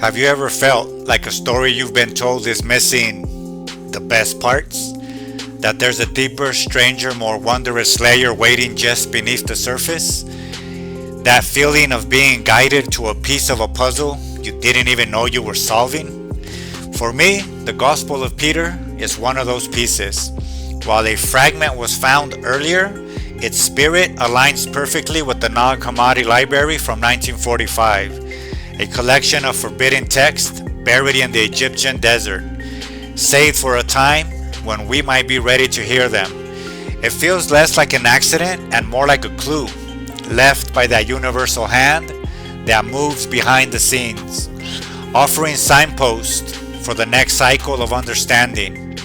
Have you ever felt like a story you've been told is missing the best parts? That there's a deeper, stranger, more wondrous layer waiting just beneath the surface? That feeling of being guided to a piece of a puzzle you didn't even know you were solving? For me, the Gospel of Peter is one of those pieces. While a fragment was found earlier, its spirit aligns perfectly with the Nag Hammadi Library from 1945, a collection of forbidden texts buried in the Egyptian desert, saved for a time when we might be ready to hear them. It feels less like an accident and more like a clue, left by that universal hand that moves behind the scenes, offering signposts for the next cycle of understanding.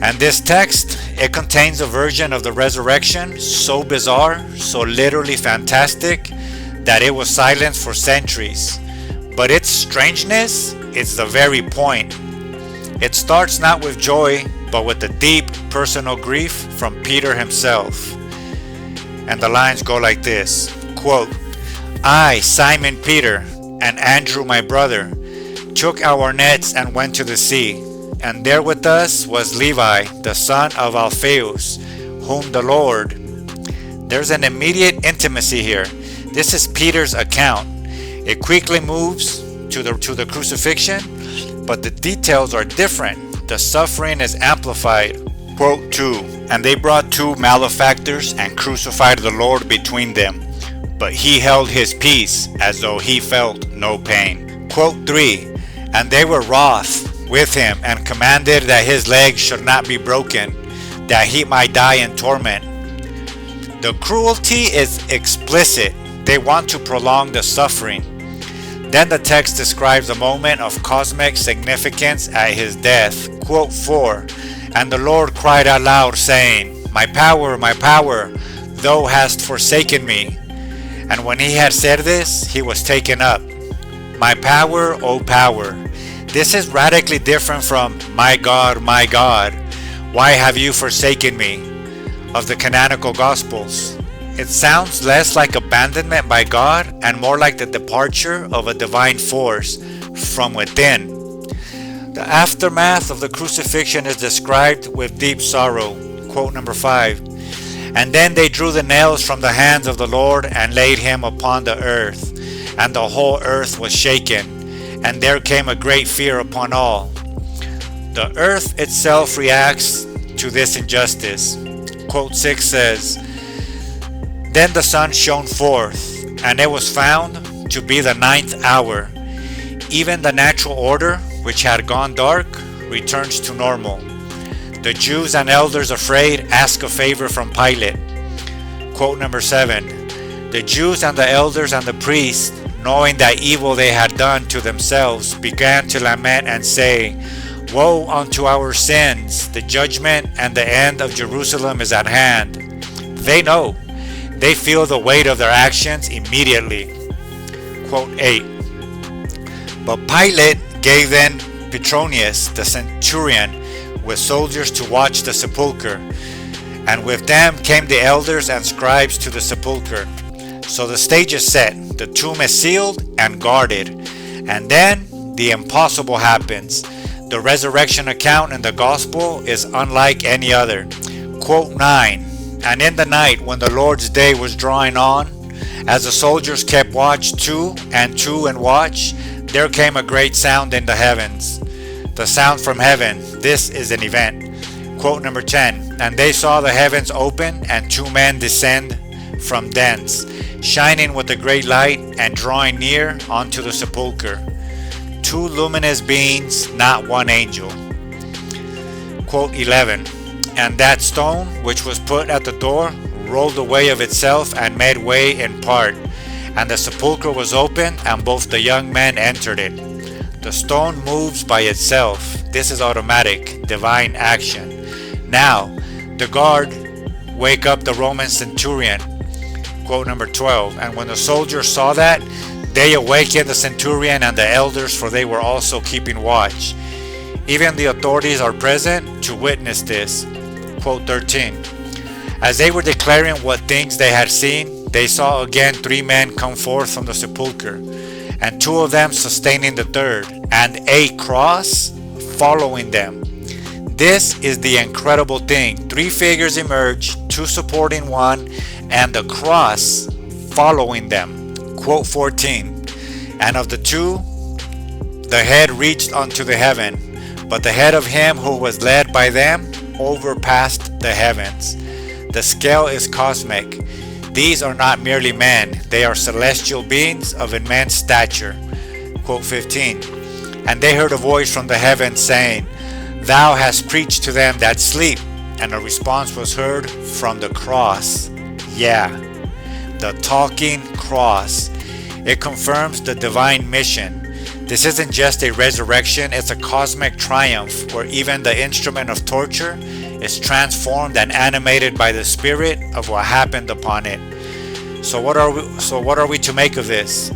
And this text, it contains a version of the resurrection so bizarre, so literally fantastic, that it was silenced for centuries. But its strangeness is the very point. It starts not with joy, but with the deep personal grief from Peter himself. And the lines go like this, quote, "I, Simon Peter, and Andrew my brother, took our nets and went to the sea. And there with us was Levi, the son of Alphaeus, whom the Lord..." There's an immediate intimacy here. This is Peter's account. It quickly moves to the crucifixion, but the details are different. The suffering is amplified. Quote 2, "And they brought two malefactors and crucified the Lord between them. But he held his peace as though he felt no pain." Quote 3, "And they were wroth with him and commanded that his legs should not be broken, that he might die in torment." The cruelty is explicit. They want to prolong the suffering. Then the text describes a moment of cosmic significance at his death. Quote 4, "And the Lord cried out loud, saying, my power, thou hast forsaken me. And when he had said this, he was taken up. My power, O power." This is radically different from my God, why have you forsaken me?" of the canonical Gospels. It sounds less like abandonment by God and more like the departure of a divine force from within. The aftermath of the crucifixion is described with deep sorrow. Quote number 5, "And then they drew the nails from the hands of the Lord and laid him upon the earth, and the whole earth was shaken, and there came a great fear upon all." The earth itself reacts to this injustice. Quote 6 says, "Then the sun shone forth, and it was found to be the 9th hour. Even the natural order, which had gone dark, returns to normal. The Jews and elders, afraid, ask a favor from Pilate." Quote number 7, "The Jews and the elders and the priests, knowing that evil they had done to themselves, began to lament and say, Woe unto our sins! The judgment and the end of Jerusalem is at hand." They know. They feel the weight of their actions immediately. Quote 8, "But Pilate gave then Petronius the centurion with soldiers to watch the sepulchre, and with them came the elders and scribes to the sepulchre. So the stage is set, the tomb is sealed and guarded, and then the impossible happens. The resurrection account in the gospel is unlike any other." Quote 9, "And in the night when the Lord's day was drawing on, as the soldiers kept watch two and watch, there came a great sound in the heavens." The sound from heaven, this is an event. Quote number 10, "And they saw the heavens open and two men descend from thence, shining with a great light and drawing near unto the sepulchre. Two luminous beings, not one angel." Quote 11, "And that stone which was put at the door rolled away of itself and made way in part, and the sepulchre was opened, and both the young men entered it." The stone moves by itself. This is automatic, divine action. Now, the guard wake up the Roman centurion. Quote number 12, "And when the soldiers saw that, they awakened the centurion and the elders, for they were also keeping watch. Even the authorities are present to witness this." Quote 13, "As they were declaring what things they had seen, they saw again 3 men come forth from the sepulchre, and 2 of them sustaining the third, and a cross following them. This is the incredible thing. 3 figures emerge, 2 supporting one, and the cross following them. Quote 14, and of the 2, the head reached unto the heaven, but the head of him who was led by them overpassed the heavens. The scale is cosmic. These are not merely men, they are celestial beings of immense stature. Quote 15, and they heard a voice from the heavens saying, Thou hast preached to them that sleep. And a response was heard from the cross. Yeah, the talking cross. It confirms the divine mission. This isn't just a resurrection, it's a cosmic triumph where even the instrument of torture is transformed and animated by the spirit of what happened upon it. So what are we to make of this?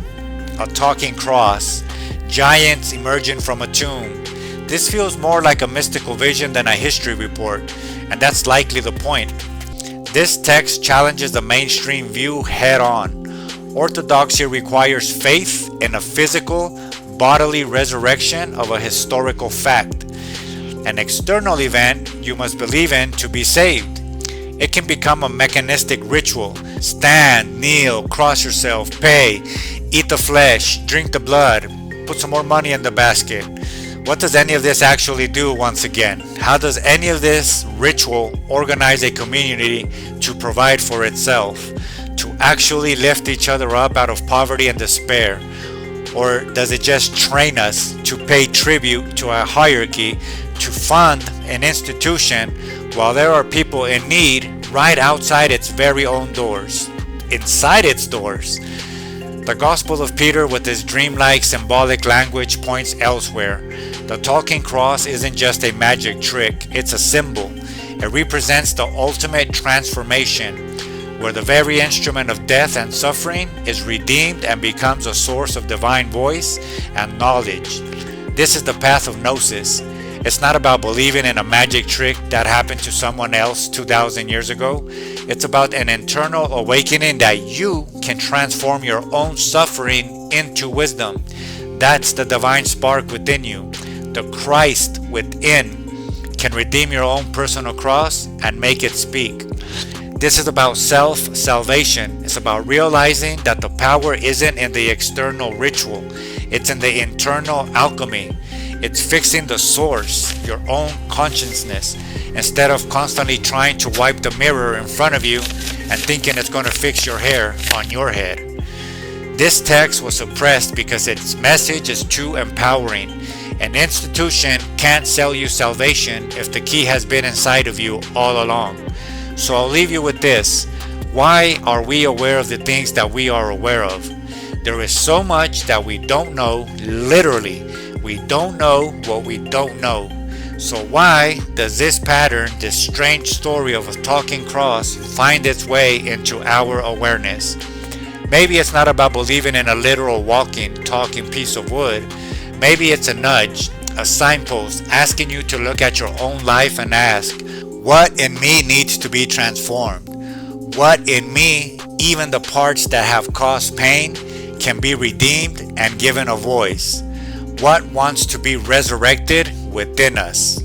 A talking cross, giants emerging from a tomb. This feels more like a mystical vision than a history report, and that's likely the point. This text challenges the mainstream view head on. Orthodoxy requires faith in a physical, bodily resurrection of a historical fact. An external event you must believe in to be saved. It can become a mechanistic ritual. Stand, kneel, cross yourself, pay, eat the flesh, drink the blood, put some more money in the basket. What does any of this actually do once again? How does any of this ritual organize a community to provide for itself? To actually lift each other up out of poverty and despair? Or does it just train us to pay tribute to a hierarchy, to fund an institution while there are people in need right outside its very own doors, inside its doors? The Gospel of Peter with its dreamlike symbolic language points elsewhere. The talking cross isn't just a magic trick, it's a symbol. It represents the ultimate transformation, where the very instrument of death and suffering is redeemed and becomes a source of divine voice and knowledge. This is the path of Gnosis. It's not about believing in a magic trick that happened to someone else 2,000 years ago. It's about an internal awakening that you can transform your own suffering into wisdom. That's the divine spark within you. The Christ within can redeem your own personal cross and make it speak. This is about self-salvation. It's about realizing that the power isn't in the external ritual. It's in the internal alchemy. It's fixing the source, your own consciousness, instead of constantly trying to wipe the mirror in front of you and thinking it's going to fix your hair on your head. This text was suppressed because its message is too empowering. An institution can't sell you salvation if the key has been inside of you all along. So I'll leave you with this. Why are we aware of the things that we are aware of? There is so much that we don't know, literally. We don't know what we don't know. So why does this pattern, this strange story of a talking cross, find its way into our awareness? Maybe it's not about believing in a literal walking, talking piece of wood. Maybe it's a nudge, a signpost asking you to look at your own life and ask, what in me needs to be transformed? What in me, even the parts that have caused pain, can be redeemed and given a voice? What wants to be resurrected within us?